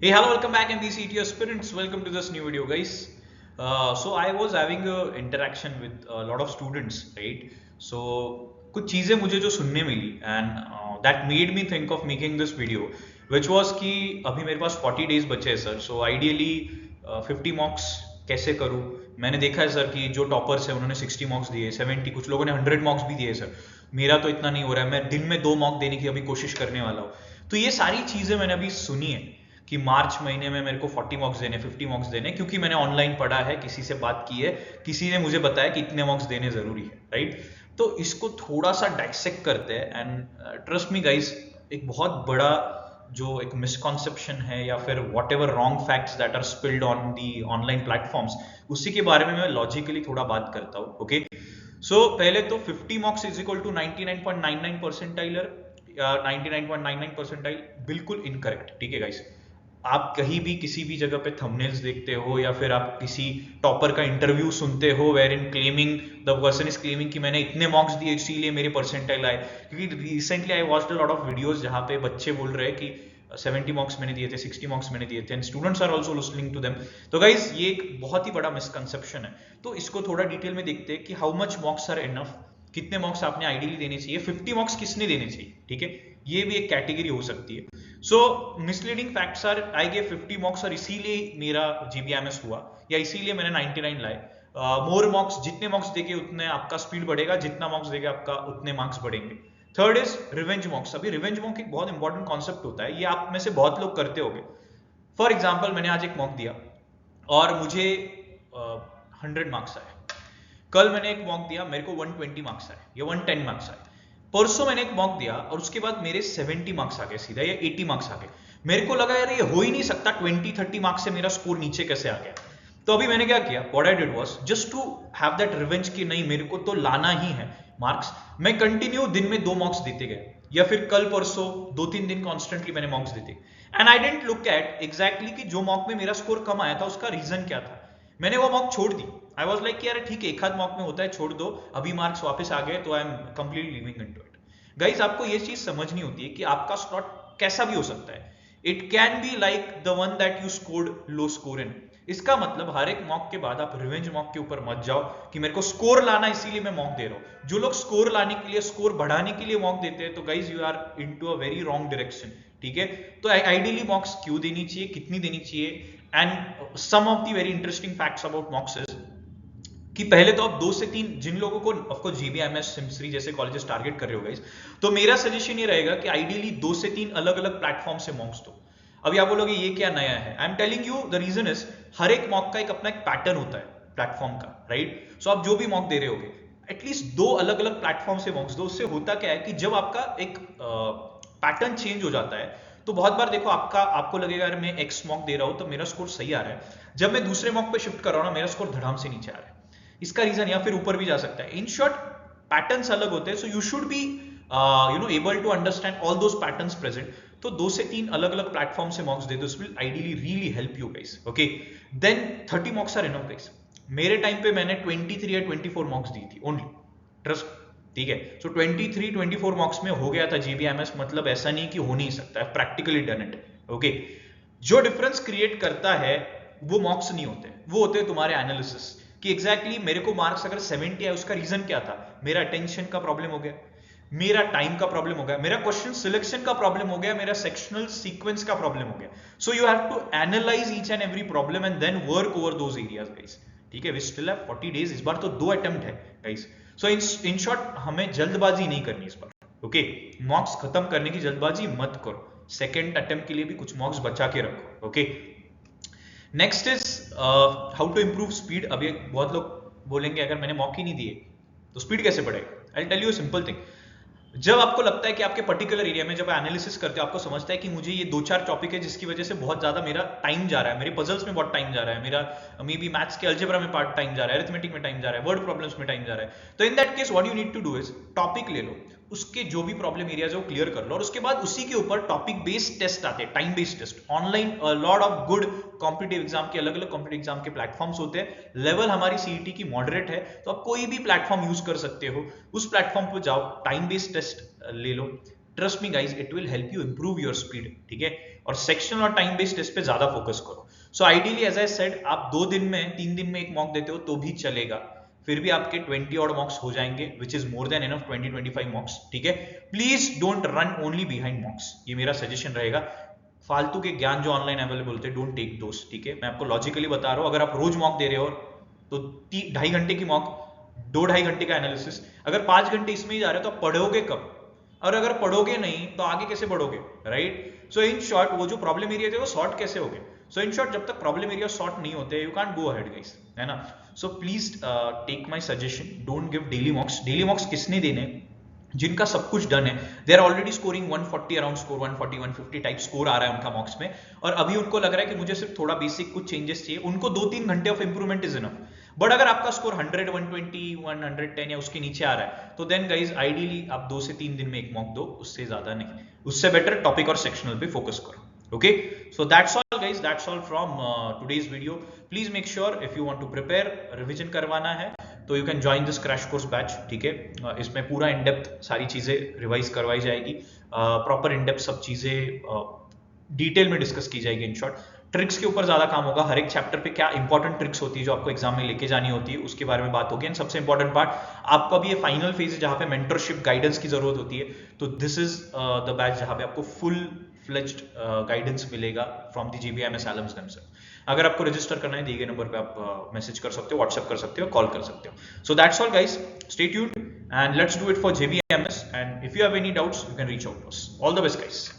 Hey, hello, welcome back MBCT aspirants. Welcome to this new video, guys. So I was having a interaction with a lot of students, right? So कुछ चीजें मुझे जो सुनने मिली and that made me think of making this video, which was कि अभी मेरे पास 40 days बचे हैं सर. So ideally 50 mocks कैसे करूँ? मैंने देखा है सर कि जो टॉपर्स है उन्होंने 60 मॉक्स दिए, 70, कुछ लोगों ने 100 मॉक्स भी दिए सर. मेरा तो इतना नहीं हो रहा है, मैं दिन में 2 मॉक देने की अभी कोशिश करने वाला हूँ. तो ये सारी चीजें मैंने अभी सुनी है कि मार्च महीने में मेरे को 40 मॉक्स देने, 50 मॉक्स देने, क्योंकि मैंने ऑनलाइन पढ़ा है, किसी से बात की है, किसी ने मुझे बताया कि इतने मॉक्स देने जरूरी है, राइट? तो इसको थोड़ा सा डाइसेक्ट करते हैं एंड ट्रस्ट मी गाइस, एक बहुत बड़ा जो एक मिसकॉन्सेप्शन है या फिर whatever wrong facts that are spilled on the online platforms, उसी के बारे में मैं लॉजिकली थोड़ा बात करता हूँ. ओके, सो पहले तो 50 mocks is equal to 99.99 percentile, 99.99 percentile बिल्कुल इनकरेक्ट. ठीक है गाइस, आप कहीं भी किसी भी जगह पे थंबनेल्स देखते हो या फिर आप किसी टॉपर का इंटरव्यू सुनते हो where in claiming the person is claiming कि मैंने इतने मॉक्स दिए इसीलिए मेरे परसेंटाइल आए. क्योंकि recently I watched a lot of videos जहां पे बच्चे बोल रहे हैं कि 70 मॉक्स मैंने दिए थे, 60 मॉक्स मैंने दिए थे, and students are also listening to them. तो गाइस ये एक बहुत ही बड़ा मिसकंसेप्शन है. तो इसको थोड़ा डिटेल में देखते हैं कि how much mocks are enough, कितने मॉक्स आपने आइडियली देने चाहिए, 50 मॉक्स किसने देने चाहिए. ठीक है, ये भी एक कैटेगरी हो सकती है. So misleading facts are I gave 50 mocks और इसीलिए मेरा जीबीएमएस हुआ या इसीलिए मैंने 99 लाए. मोर मॉक्स, जितने मॉक्स देंगे उतने आपका स्पीड बढ़ेगा, जितना मॉक्स देगा आपका उतने मार्क्स बढ़ेंगे. Third is revenge मॉक्स. अभी रिवेंज मॉक एक बहुत इंपॉर्टेंट कॉन्सेप्ट होता है, ये आप में से बहुत लोग करते होंगे. फॉर एग्जाम्पल मैंने आज एक मॉक दिया और मुझे 100 मार्क्स आए. कल मैंने एक मॉक दिया, मेरे को 120 मार्क्स आए या 110 मार्क्स आए. परसों मैंने एक मॉक दिया और उसके बाद मेरे 70 मार्क्स आ गए सीधा, या 80 मार्क्स आ गए. मेरे को लगा यार ये हो ही नहीं सकता, 20-30 मार्क्स से मेरा स्कोर नीचे कैसे आ गया. तो अभी मैंने क्या किया, what I did was just to have that revenge कि नहीं मेरे को तो लाना ही है मार्क्स. मैं कंटिन्यू दिन में 2 मॉक्स देते गए, या फिर कल परसों 2-3 दिन कॉन्स्टेंटली मैंने मॉक्स देते. And I didn't look at exactly कि जो मॉक में मेरा स्कोर कम आया था उसका रीजन क्या था. मैंने वो मॉक छोड़ दी. आई वॉज लाइक यार ठीक है, एक आध मॉक में होता है, छोड़ दो, अभी मार्क्स वापस आ गए तो I am completely living into it. Guys आपको ये चीज समझनी होती है कि आपका स्लॉट कैसा भी हो सकता है. It can be like the one that you scored low score in. इसका मतलब हर एक मॉक के बाद आप रिवेंज मॉक के ऊपर मत जाओ कि मेरे को स्कोर लाना इसीलिए मैं मॉक दे रहा हूं. जो लोग स्कोर लाने के लिए, स्कोर बढ़ाने के लिए मॉक देते हैं, तो guys you are into a very wrong direction. ठीक है, तो आइडियली मॉक्स क्यों देनी चाहिए, कितनी देनी चाहिए, and some of the very interesting facts about mocks is कि पहले तो आप 2 से 3, जिन लोगों को ऑफकोर्स जीबीएमएस, सिम्स3 जैसे कॉलेजेस टारगेट कर रहे हो गाइस, तो मेरा सजेशन ये रहेगा कि आइडियली 2 से 3 अलग अलग प्लेटफॉर्म से मॉक्स दो. अभी आप बोलोगे ये क्या नया है, I am telling you the reason is हर एक मॉक का एक अपना एक पैटर्न होता है प्लेटफॉर्म का, राइट? सो आप जो भी मॉक दे रहे होगे एटलीस्ट 2 अलग अलग प्लेटफॉर्म से मॉक्स दो. उससे होता क्या है कि जब आपका एक पैटर्न चेंज हो जाता है तो बहुत बार देखो आपको लगेगा यार मैं एक्स मॉक दे रहा हूं तो मेरा स्कोर सही आ रहा है, जब मैं दूसरे मॉक पे शिफ्ट कर रहा हूं ना मेरा स्कोर धड़ाम से नीचे आ रहा है. इसका रीजन, या फिर ऊपर भी जा सकता है. इन शॉर्ट पैटर्न्स अलग होते हैं, so you should be able to understand all those patterns present. तो 2 से 3 अलग अलग प्लेटफॉर्म से मॉक्स दे दो, this will ideally really help you guys. Okay, then 30 mocks are enough guys. मेरे टाइम पे मैंने 23 या 24 मॉक्स दी थी ओनली, ट्रस्ट. ठीक है, सो 23-24 मॉक्स में हो गया था जीबीएमएस. मतलब ऐसा नहीं कि हो नहीं सकता है, प्रैक्टिकली डन इट. ओके, जो डिफरेंस क्रिएट करता है वो मॉक्स नहीं होते, वो होते हैं तुम्हारे एनालिसिस कि एग्जैक्टली मेरे को मार्क्स अगर 70 है उसका रीजन क्या था. मेरा अटेंशन का प्रॉब्लम हो गया, मेरा टाइम का प्रॉब्लम हो गया, मेरा क्वेश्चन सिलेक्शन का प्रॉब्लम हो गया, मेरा सेक्शनल सीक्वेंस का प्रॉब्लम हो गया. So you have to analyse each and every problem and then work over those areas guys. ठीक है, वी स्टिल हैव 40 डेज. इस बार तो 2 अटेम्प्ट है गाइस. सो इन शॉर्ट हमें जल्दबाजी नहीं करनी इस बार. ओके, मॉक्स खत्म करने की जल्दबाजी मत करो, सेकेंड अटेम्प्ट के लिए भी कुछ मॉक्स बचा के रखो. Okay, next is how to improve speed. अभी बहुत लोग बोलेंगे अगर मैंने मॉक ही नहीं दिए तो स्पीड कैसे बढ़ेगा. I tell you simple thing. जब आपको लगता है कि आपके पर्टिकुलर एरिया में जब एनालिसिस करते हो आपको समझता है कि मुझे ये 2-4 टॉपिक है जिसकी वजह से बहुत ज्यादा मेरा टाइम जा रहा है, मेरे पजल्स में बहुत टाइम जा रहा है, मेरा मे बी मैथ्स के अलजेब्रा में पार्ट टाइम जा रहा है, अरिथमेटिक में टाइम जा रहा है, वर्ड प्रॉब्लम्स में टाइम जा रहा है. तो in that case what you need to do is topic ले लो, उसके जो भी प्रॉब्लम एरियाज है वो क्लियर कर लो, और उसके बाद उसी के ऊपर टॉपिक बेस्ड टेस्ट आते हैं, time based test. Online lot of good competitive exam के, अलग अलग कॉम्पिटिटिव एग्जाम के प्लेटफॉर्म्स होते हैं. लेवल हमारी सीईटी की मॉडरेट है तो आप कोई भी प्लेटफॉर्म यूज कर सकते हो, उस प्लेटफॉर्म पर जाओ, टाइम बेस्ड टेस्ट ले लो, trust me guys, it will help you improve your speed, ठीक है। और सेक्शनल और टाइम बेस्ड टेस्ट पे ज्यादा फोकस करो। So ideally as I said, आप 2 दिन में 3 दिन में एक मॉक देते हो तो भी चलेगा, फिर भी आपके 20 ऑड मॉक्स हो जाएंगे, which is more than enough, 20-25 मॉक्स, ठीक है। Please don't run only behind मॉक्स, ये मेरा सजेशन रहेगा। फालतू के ज्ञान जो ऑनलाइन अवेलेबल होते हैं, डोंट टेक दोस्त, ठीक है। मैं आपको लॉजिकली बता रहा हूँ, अगर आप रोज मॉक दे रहे हो तो 2.5 घंटे की मॉक, 2-2.5 घंटे का एनालिसिस, अगर 5 घंटे इसमें ही जा रहे हो तो आप पढ़ोगे कब? और अगर पढ़ोगे नहीं तो आगे कैसे बढ़ोगे, राइट। सो इन शॉर्ट, वो जो प्रॉब्लम एरिया थे वो सॉर्ट कैसे हो गए? सो इन शॉर्ट, जब तक प्रॉब्लम एरिया सॉर्ट नहीं होते, you can't go ahead guys, है ना। So please take my suggestion, don't give daily mocks. Daily mocks किसने देने? जिनका सब कुछ डन है, they are already scoring 140 around score, 140-150 type score आ रहा है उनका मॉक्स में, और अभी उनको लग रहा है कि मुझे सिर्फ थोड़ा बेसिक कुछ चेंजेस चाहिए, उनको 2-3 घंटे of improvement is enough. But अगर आपका स्कोर 100, 120, 110 या उसके नीचे आ रहा है, तो देन गाइज आइडियली आप 2 से 3 दिन में एक मॉक दो, उससे ज्यादा नहीं। उससे बेटर टॉपिक और सेक्शनल पे फोकस करो। Okay, so that's all guys, that's all from today's video. Please make sure if you want to prepare, revision करवाना है तो you can join this crash course batch, ठीक है। इसमें पूरा इन डेप्थ सारी चीजें रिवाइज करवाई जाएगी, प्रॉपर इन डेप्थ सब चीजें डिटेल में डिस्कस की जाएगी। इन शॉर्ट, ट्रिक्स के ऊपर ज्यादा काम होगा, हर एक चैप्टर पे क्या इंपॉर्टेंट ट्रिक्स होती है जो आपको एग्जाम में लेके जानी होती है, उसके बारे में बात होगी। एंड सबसे इंपॉर्टेंट पार्ट, आपको अभी ये फाइनल फेज है जहां पे मेंटरशिप गाइडेंस की जरूरत होती है, तो दिस इज द बैच जहां पे आपको फुल फ्लेज्ड गाइडेंस मिलेगा from the GBIMS alums themselves। अगर आपको रजिस्टर करना है, दिए गए नंबर पे आप मैसेज कर सकते हो, व्हाट्सएप कर सकते हो, कॉल कर सकते हो। So that's all guys, stay tuned and let's do it for GBIMS, and if you have any doubts you can reach out to us. All the best guys.